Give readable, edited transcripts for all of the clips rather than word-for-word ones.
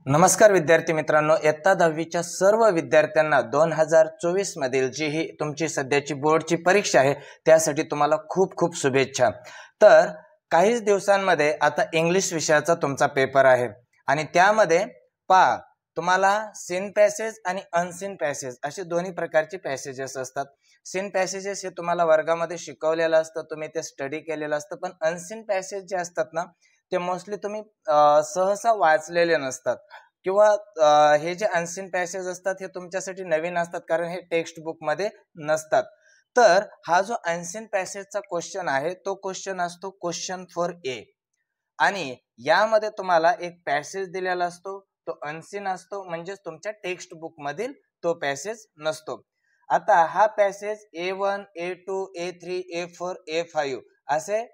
नमस्कार विद्यार्थी मित्रांनो, इयत्ता 10वीच्या सर्व विद्यार्थ्यांना 2024 मधील जी ही तुमची सध्याची बोर्डची परीक्षा आहे त्यासाठी तुम्हाला खूप खूप शुभेच्छा। तर काहीच दिवसांमध्ये आता इंग्लिश विषयाचा तुमचा पेपर आहे आणि त्यामध्ये पहा तुम्हाला सीन पॅसेज आणि अनसीन पॅसेज असे दोन्ही प्रकारचे पॅसेजेस असतात। सीन पॅसेजेस हे तुम्हाला वर्गामध्ये शिकवलेलं असतं, तुम्ही ते स्टडी केलेलं असतं, पण अनसीन पॅसेज जे असतात ना ते मोस्टली तुम्ही सहसा वाचलेले नसतात किंवा हे जे अनसीन पॅसेज असतात हे तुमच्यासाठी नवीन असतात कारण हे टेक्स्ट बुक मध्ये नसतात। तर हा जो अनसीन पॅसेजचा क्वेश्चन आहे तो क्वेश्चन असतो क्वेश्चन फॉर ए आणि यामध्ये तुम्हाला एक पॅसेज दिलेला असतो, तो अनसीन असतो, म्हणजे तुमच्या टेक्स्ट बुक मधील तो पॅसेज नसतो। आता हा passage A1 A2 A3 A4 A5 असे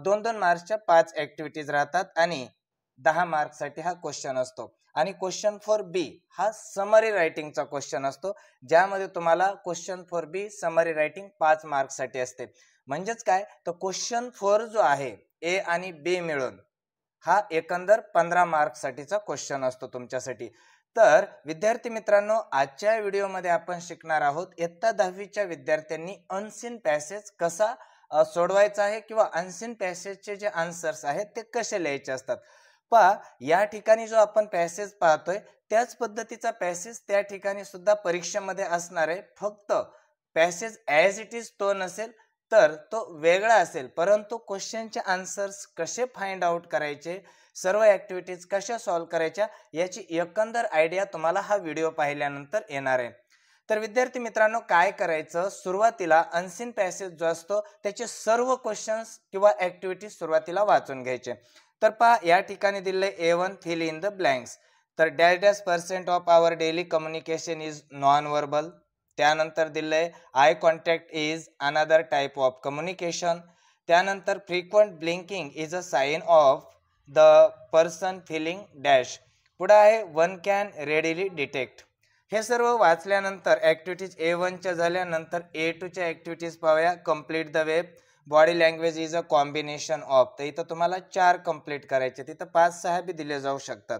2-2 मार्क्सच्या 5 ऍक्टिव्हिटीज राहतात आणि 10 मार्क्ससाठी हा क्वेश्चन असतो। आणि क्वेश्चन फॉर बी हा समरी रायटिंगचा क्वेश्चन असतो, ज्यामध्ये तुम्हाला question for B summary writing 5 मार्क्ससाठी असते। म्हणजेच काय, तर क्वेश्चन फॉर जो आहे ए आणि बी मिळून हा एकंदर 15 मार्क्ससाठीचा क्वेश्चन असतो तुमच्यासाठी। तर विद्यार्थी मित्रांनो, आजच्या व्हिडिओमध्ये आपण शिकणार आहोत इयत्ता 10वीच्या विद्यार्थ्यांनी अनसीन पॅसेज कसा सोडवायचा आहे किंवा अनसीन पॅसेजचे जे आन्सर्स आहेत ते कसे लिहायचे असतात। पहा, या ठिकाणी जो आपण पॅसेज पाहतोय त्याच पद्धतीचा पॅसेज त्या ठिकाणी सुद्धा परीक्षेमध्ये असणार आहे, फक्त पॅसेज ॲज इट इज तो नसेल तर तो वेगळा असेल, परंतु क्वेश्चनचे आन्सर्स कसे फाइंड आउट करायचे, सर्व ऍक्टिव्हिटीज कशा सॉल्व्ह करायच्या याची एकंदर आयडिया तुम्हाला हा व्हिडिओ पाहिल्यानंतर येणार आहे। तर विद्यार्थी मित्रांनो, काय करायचं, सुरुवातीला अनसीन पॅसेज जो असतो त्याचे सर्व क्वेश्चन्स किंवा ऍक्टिव्हिटीज सुरुवातीला वाचून घ्यायचे। तर पहा, या ठिकाणी दिले A1 fill in the blanks, तर %% of our daily communication is non verbal. त्यानंतर दिले eye contact is another type of communication. त्यानंतर frequent blinking is a sign of the person feeling dash. पुढे आहे वन कॅन रेडिली डिटेक्ट। हे सर्व वाचल्यानंतर activities A1 च्या झाल्यानंतर A2 च्या ऍक्टिव्हिटीज पाहूया। Complete the web, body language is a combination of, तर इथं तुम्हाला 4 कंप्लीट करायचे, तिथं 5-6 बी दिले जाऊ शकतात।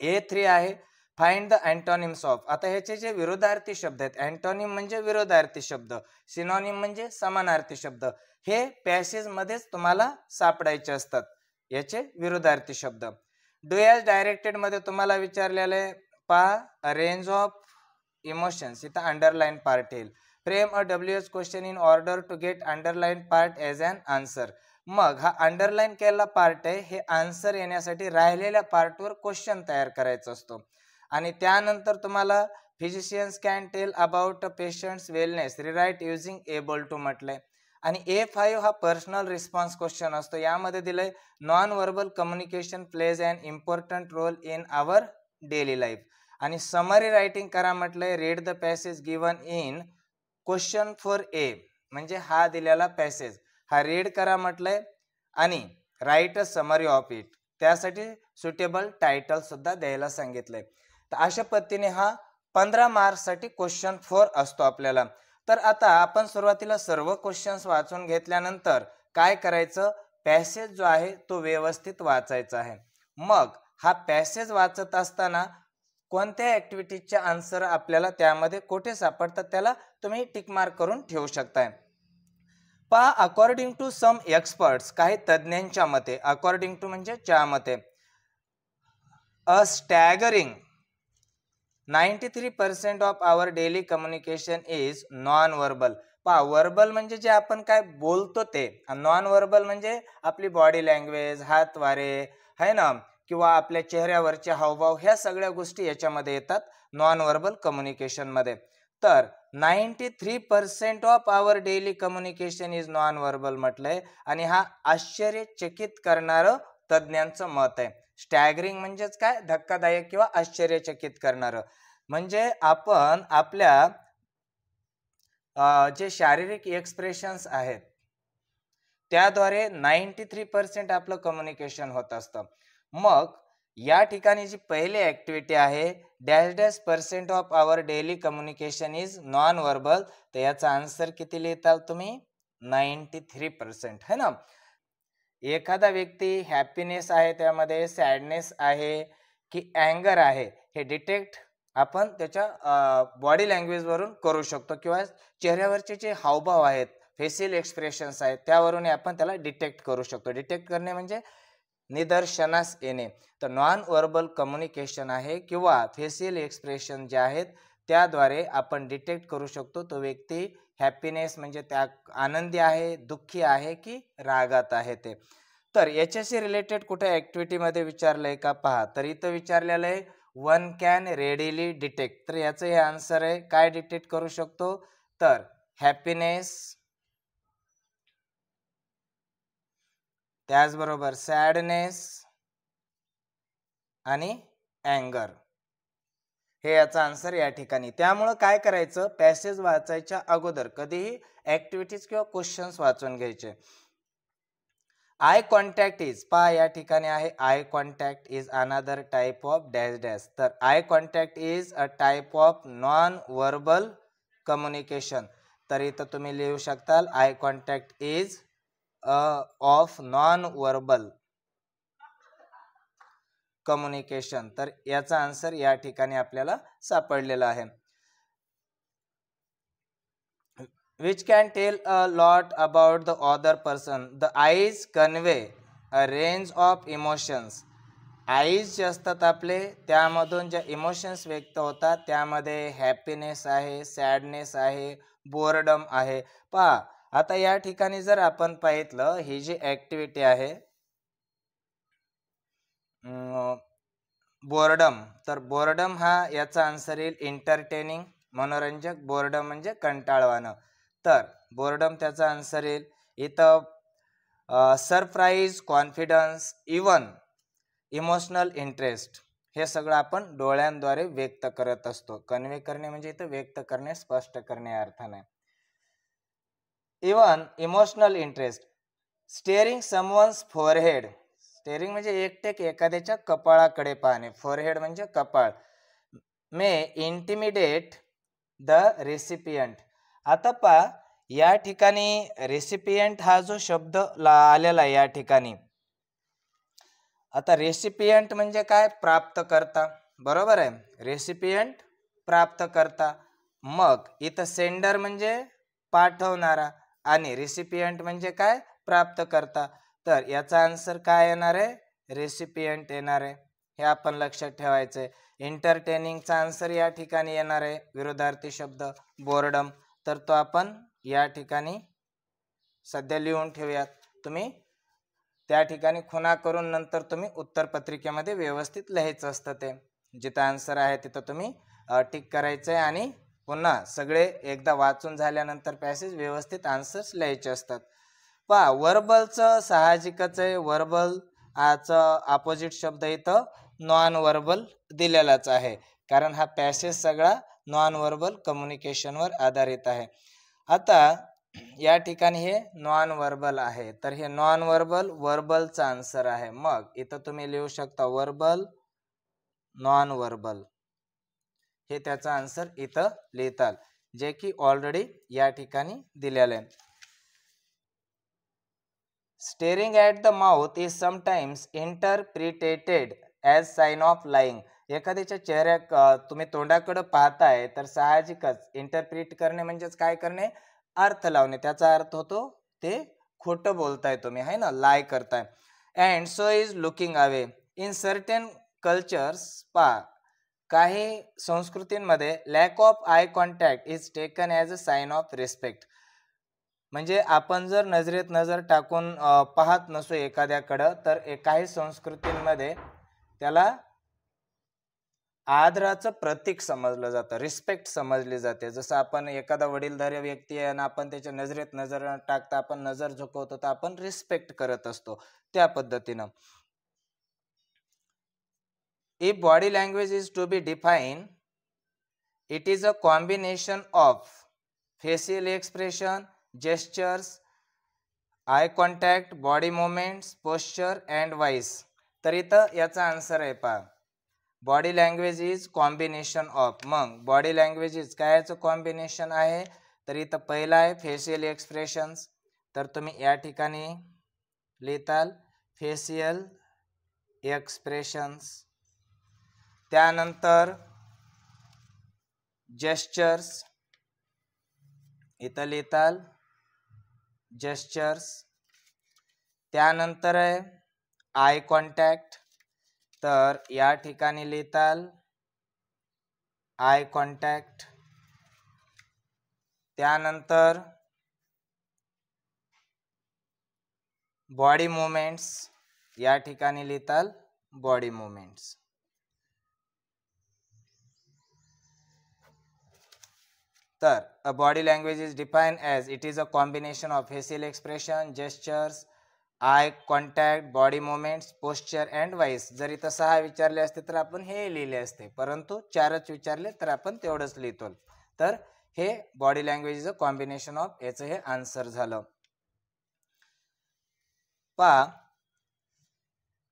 A3 आहे फाइंड द अँटोनिम्स ऑफ। आता ह्याचे जे विरोधार्थी शब्द आहेत, अँटोनिम म्हणजे विरोधार्थी शब्द, सिनोनिम म्हणजे समानार्थी शब्द, हे पॅसेज मध्येच तुम्हाला सापडायचे असतात, याचे विरोधार्थी शब्द। डू एज डायरेक्टेड मध्ये तुम्हाला विचारलेले आहे, पहा रेंज ऑफ इमोशन्स, इथं अंडरलाइन पार्ट येईल। Frame a WH question in order to get underline part as an answer. मग हा अंडरलाइन केलेला पार्ट आहे, हे आन्सर येण्यासाठी राहिलेल्या पार्टवर क्वेश्चन तयार करायचा असतो। आणि त्यानंतर तुम्हाला physicians can tell about a patient's wellness, rewrite using able to म्हटलंय। आणि A5 हा पर्सनल रिस्पॉन्स क्वेश्चन असतो, यामध्ये दिलंय non verbal communication plays an important role in our daily life. आणि समरी रायटिंग करा म्हटलंय, read the passage given in question for A, म्हणजे हा दिलेला पॅसेज हा रीड करा म्हटलंय आणि write a summary of it, त्यासाठी सुटेबल टायटल सुद्धा द्यायला सांगितलंय। तर अशा पद्धतीने हा 15 मार्क्ससाठी क्वेश्चन 4 असतो आपल्याला। तर आता आपण सुरुवातीला सर्व क्वेश्चन्स वाचून घेतल्यानंतर काय करायचं, पॅसेज जो आहे तो व्यवस्थित वाचायचा आहे। मग हा पॅसेज वाचत असताना कोणत्या ऍक्टिव्हिटीजचे आन्सर आपल्याला त्यामध्ये कुठे सापडतात त्याला तुम्ही टिक मार्क करून ठेवू शकताय। पहा, अकॉर्डिंग टू सम एक्सपर्ट्स, काही तज्ञांच्या मते, अकॉर्डिंग टू म्हणजे च्या मते, a staggering 93% of our daily communication is non verbal. पहा, वर्बल म्हणजे जे आपण काय बोलतो ते, नॉन वर्बल म्हणजे आपली बॉडी लँग्वेज, हात वारे है ना, किंवा आपल्या चेहऱ्यावरचे हावभाव, ह्या सगळ्या गोष्टी याच्यामध्ये येतात नॉन वर्बल कम्युनिकेशन मध्ये। तर 93% of our daily communication is non verbal म्हटलंय आणि हा आश्चर्यचकित करणारं तज्ञांचं मत आहे। स्टॅगरिंग म्हणजेच काय, धक्कादायक किंवा आश्चर्यचकित करणारं, म्हणजे आपण आपल्या जे शारीरिक एक्सप्रेशन्स आहेत त्याद्वारे 93% आपलं कम्युनिकेशन होत असतं। मग या ठिकाणी जी पहिली ऍक्टिव्हिटी आहे %% of our daily communication is non verbal, तर याचा आन्सर किती लिहिताल तुम्ही, 93% है ना। एखादा व्यक्ती हॅपीनेस आहे, त्यामध्ये सॅडनेस आहे की अँगर आहे हे डिटेक्ट आपण त्याच्या बॉडी लँग्वेजवरून करू शकतो, किंवा चेहऱ्यावरचे जे हावभाव आहेत, फेशियल एक्सप्रेशन्स आहेत, त्यावरून आपण त्याला डिटेक्ट करू शकतो. डिटेक्ट करणे म्हणजे निदर्शनास येणे. तर नॉन व्हर्बल कम्युनिकेशन आहे किंवा फेशियल एक्सप्रेशन जे आहेत त्याद्वारे आपण डिटेक्ट करू शकतो तो व्यक्ती हॅपीनेस म्हणजे त्या आनंदी आहे, दुःखी आहे की रागात आहे ते. तर याच्याशी रिलेटेड कुठे ॲक्टिव्हिटीमध्ये विचारलंय का पहा. तर इथं विचारलेलं आहे वन कॅन रेडिली डिटेक्ट. तर याचं हे आन्सर आहे. काय डिटेक्ट करू शकतो तर हॅपीनेस, त्याचबरोबर सॅडनेस आणि अँगर, हे याचा आन्सर या ठिकाणी. त्यामुळं काय करायचं, पॅसेज वाचायच्या अगोदर कधीही ॲक्टिव्हिटीज किंवा क्वेश्चन्स वाचून घ्यायचे. आय कॉन्टॅक्ट इज, पहा या ठिकाणी आहे eye contact is another type of dash dash. तर eye contact is a type of non verbal communication. तर इथं तुम्ही लिहू शकताल eye contact is of non verbal communication. तर याचा आन्सर या ठिकाणी आपल्याला सापडलेला आहे. which can tell a lot about the other person. The eyes convey a range of emotions. Eyes जे असतात आपले त्यामधून ज्या इमोशन्स व्यक्त होतात त्यामध्ये हॅपीनेस आहे, सॅडनेस आहे, बोरडम आहे. पहा आता या ठिकाणी जर आपण पाहितलं ही जी ॲक्टिव्हिटी आहे बोर्डम, तर बोर्डम हा याचा आन्सर येईल एंटरटेनिंग, मनोरंजक. बोर्डम म्हणजे कंटाळवाणं, तर बोर्डम त्याचा आन्सर येईल. इथं surprise, confidence, even emotional interest, हे सगळं आपण डोळ्यांद्वारे व्यक्त करत असतो. कन्वे करणे म्हणजे इथं व्यक्त करणे, स्पष्ट करणे या अर्थाने. Even emotional interest, staring someone's forehead. Staring म्हणजे एकटेक एखाद्याच्या कपाळाकडे पाहणे, फोरहेड म्हणजे कपाळ. May intimidate the recipient. आता पहा या ठिकाणी रेसिपियंट हा जो शब्द आलेला या ठिकाणी, आता रेसिपियंट म्हणजे काय, प्राप्तकर्ता, बरोबर आहे. रेसिपियंट प्राप्तकर्ता. मग इथं सेंडर म्हणजे पाठवणारा आणि रेसिपियंट म्हणजे काय, प्राप्तकर्ता. तर याचा आन्सर काय येणार आहे, रेसिपियंट येणार आहे. हे आपण लक्षात ठेवायचंय. एंटरटेनिंगचा आन्सर या ठिकाणी येणार आहे विरोधार्थी शब्द बोर्डम. तर तो आपण या ठिकाणी सध्या लिहून ठेवूयात. तुम्ही त्या ठिकाणी खुणा करून नंतर तुम्ही उत्तरपत्रिकेमध्ये व्यवस्थित लिहायचं असतं. ते जिथं आन्सर आहे तिथं तुम्ही टिक करायचं आहे आणि पुन्हा सगळे एकदा वाचून झाल्यानंतर पॅसेज व्यवस्थित आन्सर्स लिहायचे असतात. पहा वर्बलचं साहजिकच आहे, वर्बल आचं अपोजिट शब्द इथं नॉन वर्बल दिलेलाच आहे, कारण हा पॅसेज सगळा नॉन वर्बल कम्युनिकेशनवर आधारित आहे. आता या ठिकाणी हे नॉन वर्बल आहे, तर हे नॉन वर्बल वर्बलचा आन्सर आहे. मग इथं तुम्ही लिहू शकता वर्बल, नॉन वर्बल, हे त्याचा आन्सर इथं लिहिताल, जे की ऑलरेडी या ठिकाणी दिलेलं आहे. Staring at the mouth is sometimes interpreted as sign of lying. एखाद्याच्या चेहऱ्या तुम्ही तोंडाकडे पाहताय तर साहजिकच इंटरप्रिट करणे म्हणजेच काय करणे, अर्थ लावणे. त्याचा अर्थ होतो ते खोटं बोलताय तुम्ही, आहे ना, लाय करताय. And so is looking away. In certain cultures, पहा काही संस्कृतींमध्ये lack of eye contact is taken as a sign of respect. म्हणजे आपण जर नजरेत नजर टाकून पाहत नसो एखाद्याकडं तर काही संस्कृतींमध्ये त्याला आदराचं प्रतीक समजलं जातं, रिस्पेक्ट समजली जाते. जसं आपण एखादा वडीलधारी व्यक्ती आहे आणि आपण त्याच्या नजरेत नजर टाकता आपण नजर झुकवतो तर आपण रिस्पेक्ट करत असतो, त्या पद्धतीनं. If body language is to be define, it is a combination of facial expression, gestures, eye contact, body movements, posture and voice. तर इथं याचा आन्सर आहे पहा, body language is combination of. मग बॉडी लँग्वेज इज कायचं combination आहे, तर इथं पहिला आहे फेशियल एक्सप्रेशन्स. तर तुम्ही या ठिकाणी लिहिताल फेशियल एक्सप्रेशन्स. त्यानंतर जेस्चर्स, इथं लिहिताल जेस्चर्स. त्यानंतर आहे आय कॉन्टॅक्ट, तर या ठिकाणी लिहिताल आय कॉन्टॅक्ट. त्यानंतर बॉडी मुवमेंट्स, या ठिकाणी लिहिताल बॉडी मुवमेंट्स. तर a body language is defined as it is a combination of facial expression, gestures, eye contact, body movements, posture and voice. जर इथं 6 विचारले असते तर आपण हे लिहिले असते, परंतु 4च विचारले तर आपण तेवढंच लिहितो. तर हे body language is a combination of, याचं हे आन्सर झालं. पहा,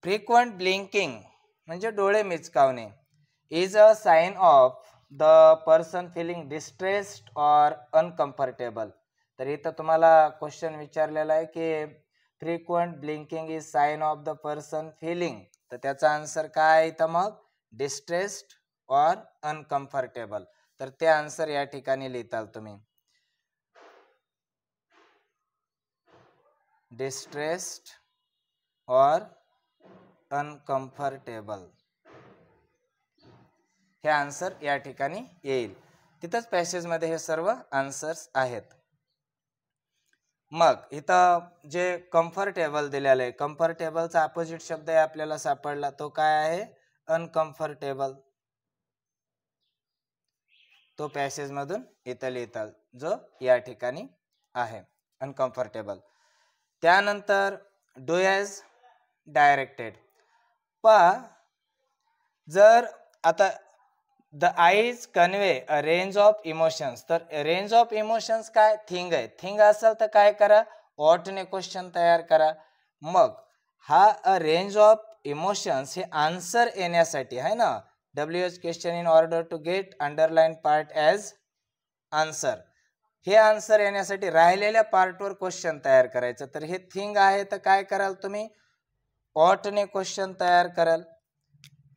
फ्रिक्वेंट ब्लिंकिंग म्हणजे डोळे मिचकावणे is a sign of the person feeling distressed और अनकम्फर्टेबल. तर इथं तुम्हाला क्वेश्चन विचारलेला आहे की frequent blinking is sign of the person feeling, तर त्याचा आन्सर काय इथं मग डिस्ट्रेस्ड और अनकम्फर्टेबल. तर ते आन्सर या ठिकाणी लिहिताल तुम्ही डिस्ट्रेस्ड और अनकम्फर्टेबल, हे आन्सर या ठिकाणी येईल. तिथंच पॅसेजमध्ये हे सर्व आन्सर्स आहेत. मग इथं जे कम्फर्टेबल दिलेलं आहे, कम्फर्टेबलचा अपोजिट शब्द आहे आपल्याला सापडला, तो काय आहे अनकम्फर्टेबल. तो पॅसेजमधून इथं लिहितात जो या ठिकाणी आहे अनकम्फर्टेबल. त्यानंतर डू ॲज डायरेक्टेड. पहा, जर आता the eyes convey a range of emotions, तर रेंज ऑफ इमोशन्स काय थिंग आहे. थिंग असेल तर काय करा, ऑटने क्वेश्चन तयार करा. मग हा अ रेंज ऑफ इमोशन्स हे आन्सर येण्यासाठी आहे ना, WH question in order to get underline part as answer. हे आन्सर येण्यासाठी राहिलेल्या पार्टवर क्वेश्चन तयार करायचं. तर हे थिंग आहे तर काय कराल तुम्ही ऑटने क्वेश्चन तयार कराल.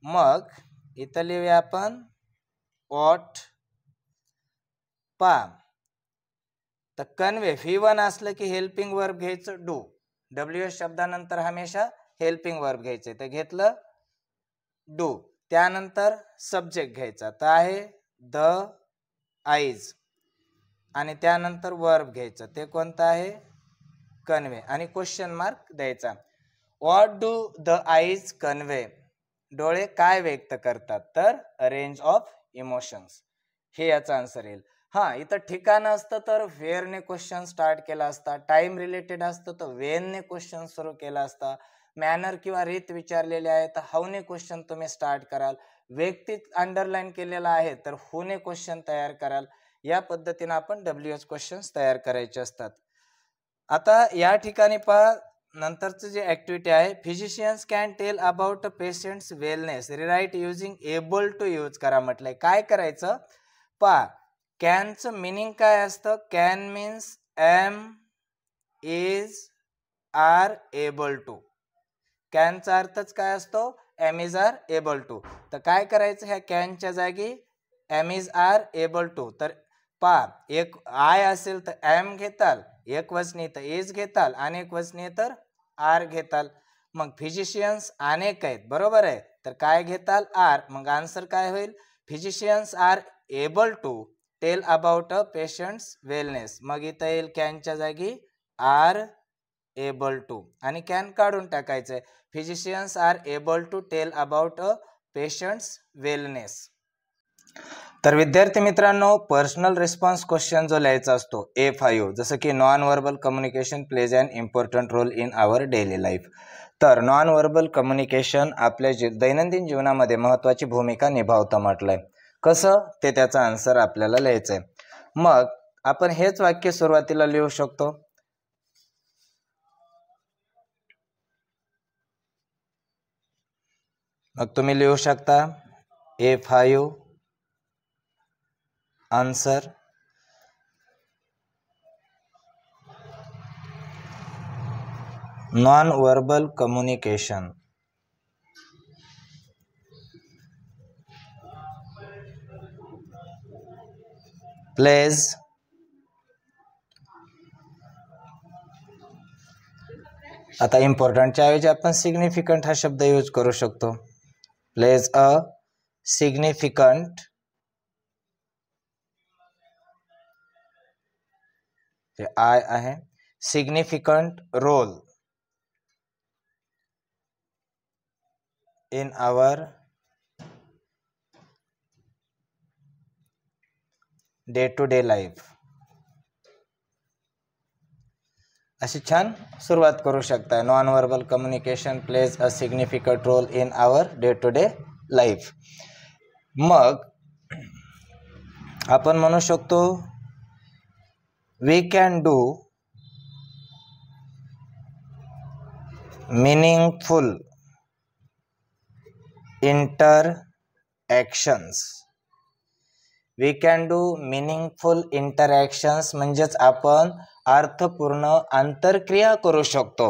मग इथं लिहूया आपण ऑट. पा, तर कन्वे V1 असलं की हेल्पिंग वर्ब घ्यायचं डू. WH शब्दानंतर हमेशा हेल्पिंग वर्ब घ्यायचे, तर घेतलं डू. त्यानंतर सब्जेक्ट घ्यायचा, तर आहे द आईज, आणि त्यानंतर वर्ब घ्यायचं, ते कोणतं आहे कन्वे, आणि क्वेश्चन मार्क द्यायचा. What do the eyes convey, डोळे काय व्यक्त करतात, तर रेंज ऑफ इमोशन्स, हे याचा आन्सर येईल. हा, इथं ठिकाण असतं तर वेअरने क्वेश्चन स्टार्ट केला असता, टाइम रिलेटेड असतं तर वेनने क्वेश्चन सुरू केला असता, मॅनर किंवा रीत विचारलेले आहे तर हाऊने क्वेश्चन तुम्ही स्टार्ट कराल, व्यक्ती अंडरलाईन केलेला आहे तर हुने क्वेश्चन तयार कराल. या पद्धतीने आपण WH क्वेश्चन्स तयार करायचे असतात. आता या ठिकाणी पहा, नंतरचं जे ऍक्टिव्हिटी आहे, physicians can tell about a patient's wellness, rewrite using able to use करा म्हटलंय. काय करायचं पहा, कॅनचं मिनिंग काय असतं, can means am is are able to. कॅनचा अर्थच काय असतो am is are able to. तर काय करायचं, ह्या कॅनच्या जागी am is are able to. तर पहा, एक आय असेल तर एम घेताल, एक वचनी तर इज घेताल, अनेक वचनी तर आर घेताल. मग फिजिशियन्स अनेक आहेत बरोबर आहे, तर काय घेताल आर. मग आन्सर काय होईल, physicians are able to tell about a patient's wellness. मग इथं येईल कॅनच्या जागी आर एबल टू, आणि कॅन काढून टाकायचंय. Physicians are able to tell about a patient's wellness. तर विद्यार्थी मित्रांनो, पर्सनल रिस्पॉन्स क्वेश्चन जो लिहायचा असतो A5, जसं की non verbal communication plays an important role in our daily life. तर नॉन व्हर्बल कम्युनिकेशन आपल्या दैनंदिन जीवनामध्ये महत्त्वाची भूमिका निभावतं म्हटलंय. कसं, ते त्याचा आन्सर आपल्याला लिहायचंय. मग आपण हेच वाक्य सुरुवातीला लिहू शकतो. मग तुम्ही लिहू शकता A5 answer. Non verbal communication pledge आता इम्पॉर्टंटच्या ऐवजी आपण सिग्निफिकंट हा शब्द यूज करू शकतो. प्लेज अ सिग्निफिकंट हे आय आहे, significant role in our day to day life. अशी छान सुरुवात करू शकता. Non verbal communication plays a significant role in our day to day life. मग आपण म्हणू शकतो we can do meaningful interactions. We can do meaningful interactions म्हणजेच आपण अर्थपूर्ण आंतरक्रिया करू शकतो.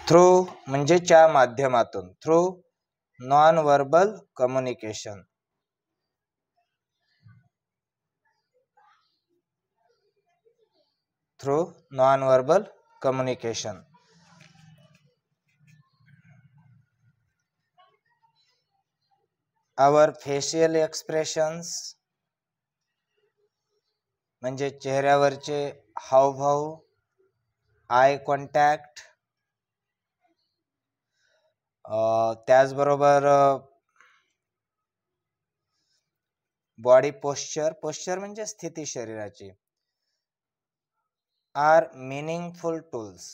थ्रू म्हणजे च्या माध्यमातून, through non verbal communication. Through non verbal communication. Our facial expressions म्हणजे चेहऱ्यावरचे हावभाव, आय कॉन्टॅक्ट, त्याचबरोबर बॉडी पोश्चर, पोश्चर म्हणजे स्थिती शरीराची, are meaningful tools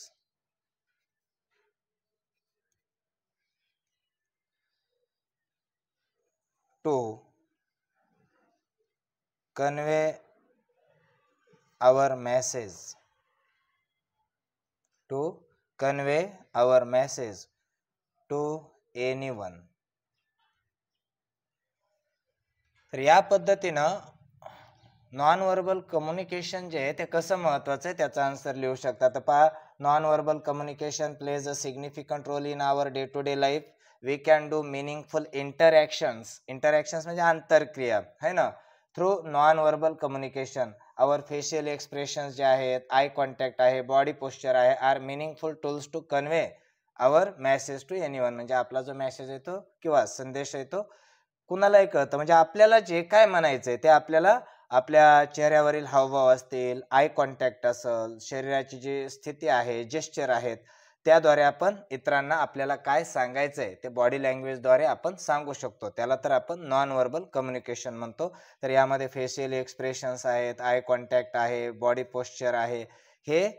to convey our message, to convey our message to anyone. तर या पद्धतीनं नॉन व्हर्बल कम्युनिकेशन जे आहे ते कसं महत्वाचं आहे त्याचा आन्सर लिहू शकता. तर पहा, non verbal communication plays a significant role in our day to day life. We can do meaningful interactions, interactions म्हणजे आंतरक्रिया है ना, through non verbal communication. Our facial expressions जे आहेत, आय कॉन्टॅक्ट आहे, बॉडी पोश्चर आहे, are meaningful tools to convey our message to anyone. म्हणजे आपला जो मेसेज येतो किंवा संदेश येतो कुणालाही कळतं. म्हणजे आपल्याला जे काय म्हणायचंय ते आपल्याला आपल्या चेहऱ्यावरील हावभाव असतील, आय कॉन्टॅक्ट असेल, शरीराची जी स्थिती आहे, जेस्चर आहेत, त्याद्वारे आपण इतरांना आपल्याला काय सांगायचंय ते बॉडी लँग्वेजद्वारे आपण सांगू शकतो. त्याला तर आपण नॉन व्हर्बल कम्युनिकेशन म्हणतो. तर यामध्ये फेशियल एक्सप्रेशन्स आहेत, आय कॉन्टॅक्ट आहे, बॉडी पोश्चर आहे, हे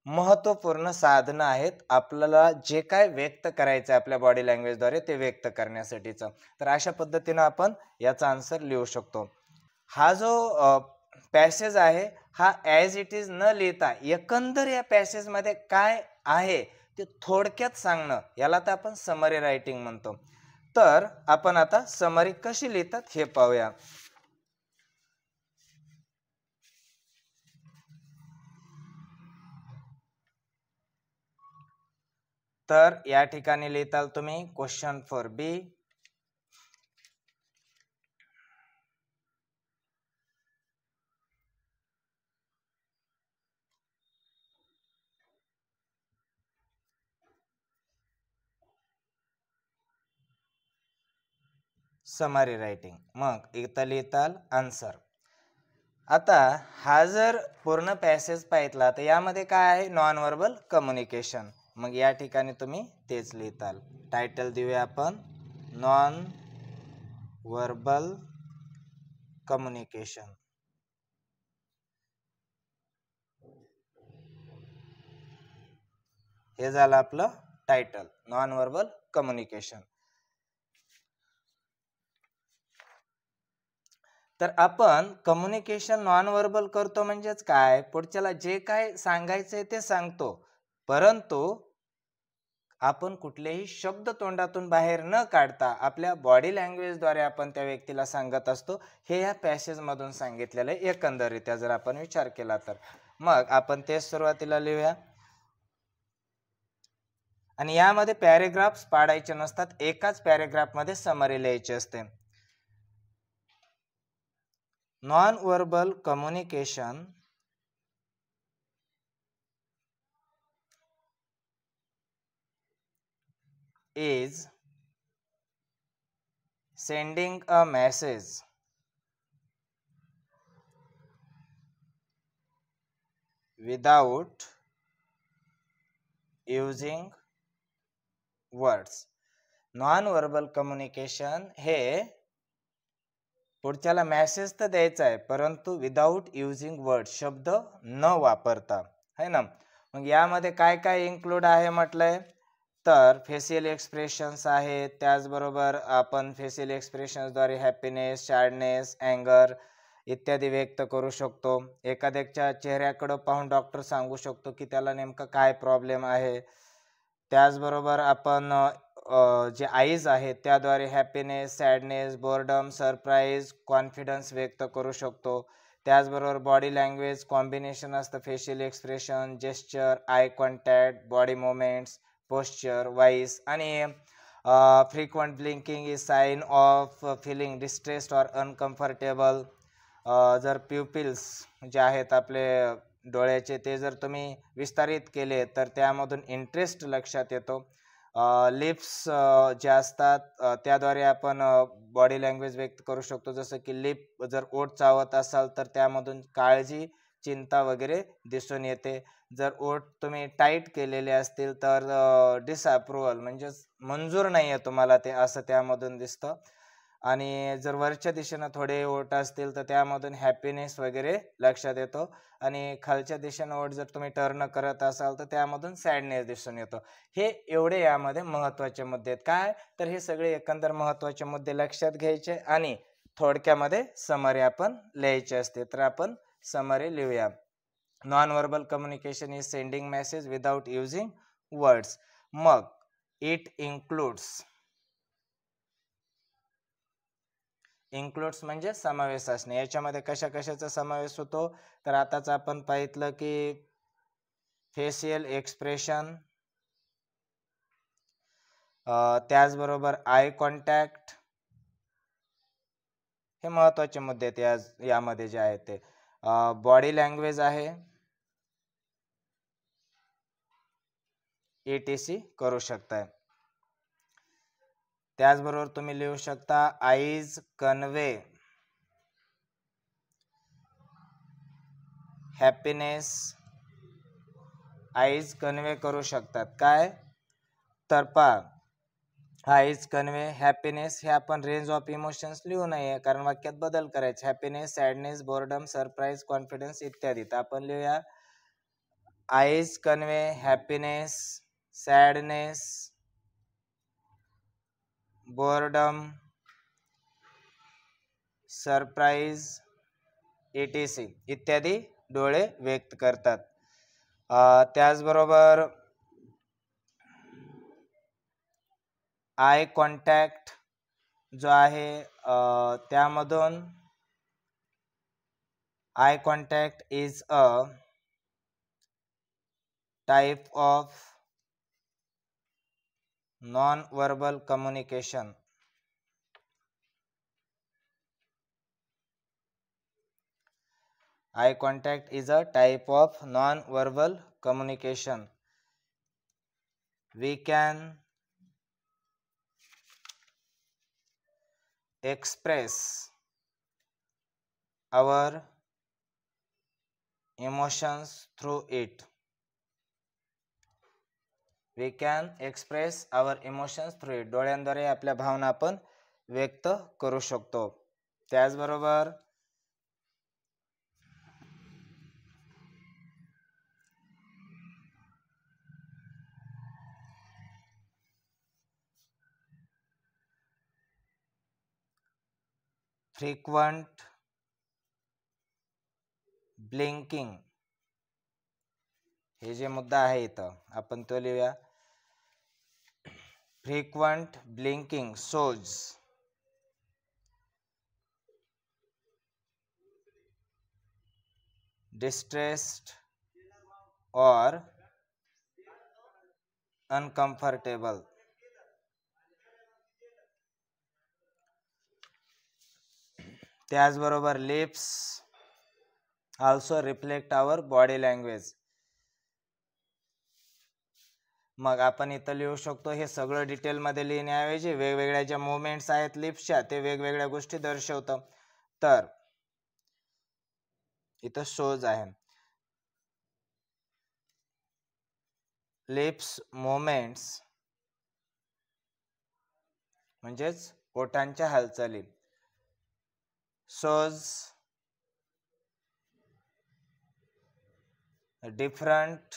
महत्वपूर्ण साधनं आहेत आपल्याला जे काय व्यक्त करायचं आहे आपल्या बॉडी लँग्वेजद्वारे ते व्यक्त करण्यासाठीचं. तर अशा पद्धतीनं आपण याचा आन्सर लिहू शकतो. हा जो पॅसेज आहे हा ॲज इट इज न लिहिता एकंदर या पॅसेजमध्ये काय आहे ते थोडक्यात सांगणं याला तर आपण समरी रायटिंग म्हणतो. तर आपण आता समरी कशी लिहितात हे पाहूया. तर या ठिकाणी लिहिताल तुम्ही question for B. Summary writing. मग इथं लिहिताल आन्सर. आता हा जर पूर्ण पॅसेज पाहितला तर यामध्ये काय आहे, नॉन व्हर्बल कम्युनिकेशन. मग या ठिकाणी तुम्ही तेच लिहिताल. टायटल देऊया आपण नॉन व्हर्बल कम्युनिकेशन. हे झालं आपलं टायटल, नॉन व्हर्बल कम्युनिकेशन. तर आपण कम्युनिकेशन नॉन व्हर्बल करतो म्हणजेच काय, पुढच्याला जे काय सांगायचंय ते सांगतो, परंतु आपण कुठलेही शब्द तोंडातून बाहेर न काढता आपल्या बॉडी लँग्वेजद्वारे आपण त्या व्यक्तीला सांगत असतो. हे या पॅसेज मधून सांगितलेलं आहे एकंदरीत जर आपण विचार केला तर. मग आपण तेच सुरुवातीला लिहूया. आणि यामध्ये पॅरेग्राफ्स पाडायचे नसतात, एकाच पॅरेग्राफ मध्ये समरी लिहायची असते. Non-verbal communication is sending a message without using words. Non verbal communication हे पुढच्याला मेसेज तर द्यायचा आहे परंतु विदाउट युजिंग वर्ड, शब्द न वापरता, है ना. मग यामध्ये काय काय इन्क्लूड आहे म्हटलंय तर फेशियल एक्सप्रेशन्स आहेत, त्याचबरोबर आपण फेशियल एक्सप्रेशन्सद्वारे हॅपीनेस, सॅडनेस, अँगर इत्यादी व्यक्त करू शकतो. एखाद्याच्या चेहऱ्याकडे पाहून डॉक्टर सांगू शकतो की त्याला नेमका काय प्रॉब्लेम आहे. त्याचबरोबर आपण जे आईज आहेत त्याद्वारे happiness, sadness, boredom, surprise, confidence व्यक्त करू शकतो. त्याचबरोबर बॉडी लँग्वेज कॉम्बिनेशन असतं, facial expression, gesture, eye contact, body movements, posture, voice आणि frequent blinking is sign of feeling distressed or uncomfortable. जर प्युपिल्स जे आहेत आपले डोळ्याचे ते जर तुम्ही विस्तारित केले तर त्यामधून इंटरेस्ट लक्षात येतो. लिप्स जे असतात त्याद्वारे आपण बॉडी लँग्वेज व्यक्त करू शकतो, जसं की लिप जर ओठ चावत असाल तर त्यामधून काळजी, चिंता वगैरे दिसून येते. जर ओठ तुम्ही टाईट केलेले असतील तर डिसअप्रुव्हल म्हणजेच मंजूर नाही आहे तुम्हाला ते, असं त्यामधून दिसतं. आणि जर वरच्या दिशेनं थोडे ओठ असतील तर त्यामधून हॅपीनेस वगैरे लक्षात येतो. आणि खालच्या दिशेनं ओठ जर तुम्ही टर्न करत असाल तर त्यामधून सॅडनेस दिसून येतो. हे एवढे यामध्ये महत्त्वाचे मुद्दे आहेत. काय तर हे सगळे एकंदर महत्त्वाचे मुद्दे लक्षात घ्यायचे आणि थोडक्यामध्ये समरी आपण लिहायची असते. तर आपण समरी लिहूया. Non verbal communication is sending message without using words. मग इट इन्क्लूड्स म्हणजे समावेश असणे. याच्यामध्ये कशा कशाचा समावेश होतो तर आताच आपण पाहितलं की फेशियल एक्सप्रेशन, त्याचबरोबर आय कॉन्टॅक्ट, हे महत्त्वाचे मुद्दे आहेत यामध्ये जे आहेत ते. बॉडी लँग्वेज आहे, ETC करू शकताय. त्याचबरोबर तुम्ही लिहू शकता eyes convey happiness. Eyes convey करू शकतात काय तर पहा, आईज कन्वे हॅपीनेस हे आपण रेंज ऑफ इमोशन्स लिहू नये कारण वाक्यात बदल करायचे. Happiness, sadness, boredom, surprise, confidence इत्यादी. तर आपण लिहूया eyes convey happiness, sadness, boredom, surprise, ETC इत्यादी डोळे व्यक्त करतात. त्याचबरोबर आय कॉन्टॅक्ट जो आहे त्यामधून I contact is a type of non verbal communication. Eye contact is a type of non-verbal communication. We can express our emotions through it. We can express our emotions through it. डोळ्यांद्वारे आपल्या भावना आपण व्यक्त करू शकतो. त्याचबरोबर frequent blinking हे जे मुद्दा आहे इथं आपण तो लिहूया. Frequent blinking shows distressed or uncomfortable. त्याचबरोबर लिप्स ऑल्सो रिफ्लेक्ट आवर बॉडी लँग्वेज. मग आपण इथं लिहू शकतो, हे सगळं डिटेलमध्ये लिहिण्याऐवजी वेगवेगळ्या ज्या मुवमेंट्स आहेत लिप्सच्या ते वेगवेगळ्या गोष्टी दर्शवतं. तर इथं शोज आहे, लिप्स मुवमेंट्स म्हणजेच ओठांच्या हालचाली. Shows different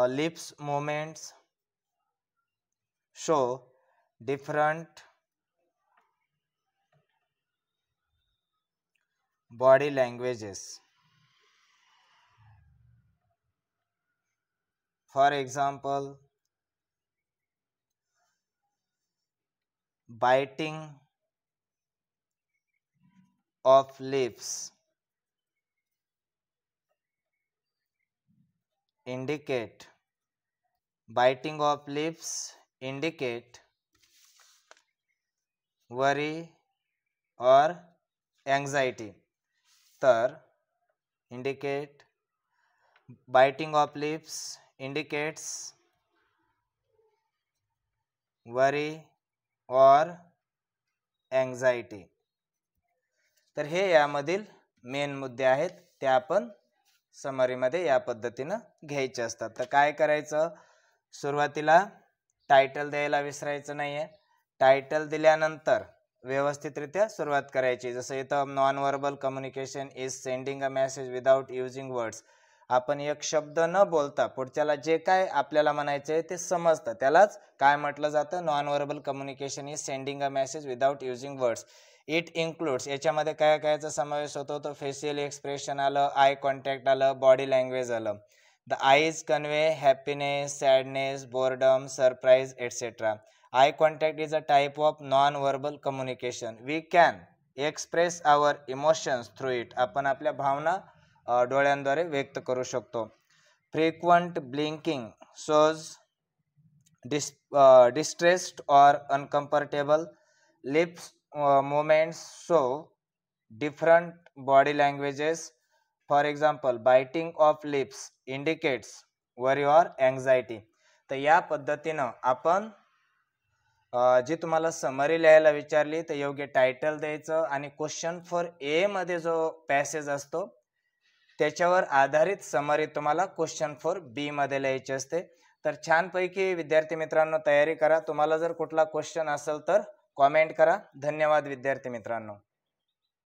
lips movements show different body languages. For example, biting of lips indicate worry or anxiety. तर biting of lips indicates worry or anxiety. तर हे यामधील मेन मुद्दे आहेत, ते आपण समरीमध्ये या पद्धतीनं घ्यायचे असतात. तर काय करायचं, सुरुवातीला टायटल द्यायला विसरायचं नाहीये. टायटल दिल्यानंतर व्यवस्थितरित्या सुरुवात करायची. जसं इथं non verbal communication is sending a message without using words. आपण एक शब्द न बोलता पुढच्याला जे काय आपल्याला म्हणायचं आहे ते समजतं, त्यालाच काय म्हटलं जातं, non verbal communication is sending a message without using words. It includes, याच्यामध्ये काय कायचा समावेश होतो, तो फेशियल एक्सप्रेशन आलं, आय कॉन्टॅक्ट आलं, बॉडी लँग्वेज आलं. The eyes convey happiness, sadness, boredom, surprise etcetera. Eye contact is a type of non verbal communication. We can express our emotions through it. आपण आपल्या भावना डोळ्यांद्वारे व्यक्त करू शकतो. फ्रिक्वेंट ब्लिंकिंग शोज डिस्ट्रेस्ड और uncomfortable. Lips movements show different body languages. For example, biting of lips indicates worry or anxiety. तर या पद्धतीनं आपण जे तुम्हाला समरी लिहायला विचारली तर योग्य टायटल द्यायचं आणि क्वेश्चन फॉर ए मध्ये जो पॅसेज असतो त्याच्यावर आधारित समरी तुम्हाला क्वेश्चन फॉर बी मध्ये लिहायची असते. तर छानपैकी विद्यार्थी मित्रांनो तयारी करा. तुम्हाला जर कुठला क्वेश्चन असेल तर कॉमेंट करा. धन्यवाद विद्यार्थी मित्रांनो.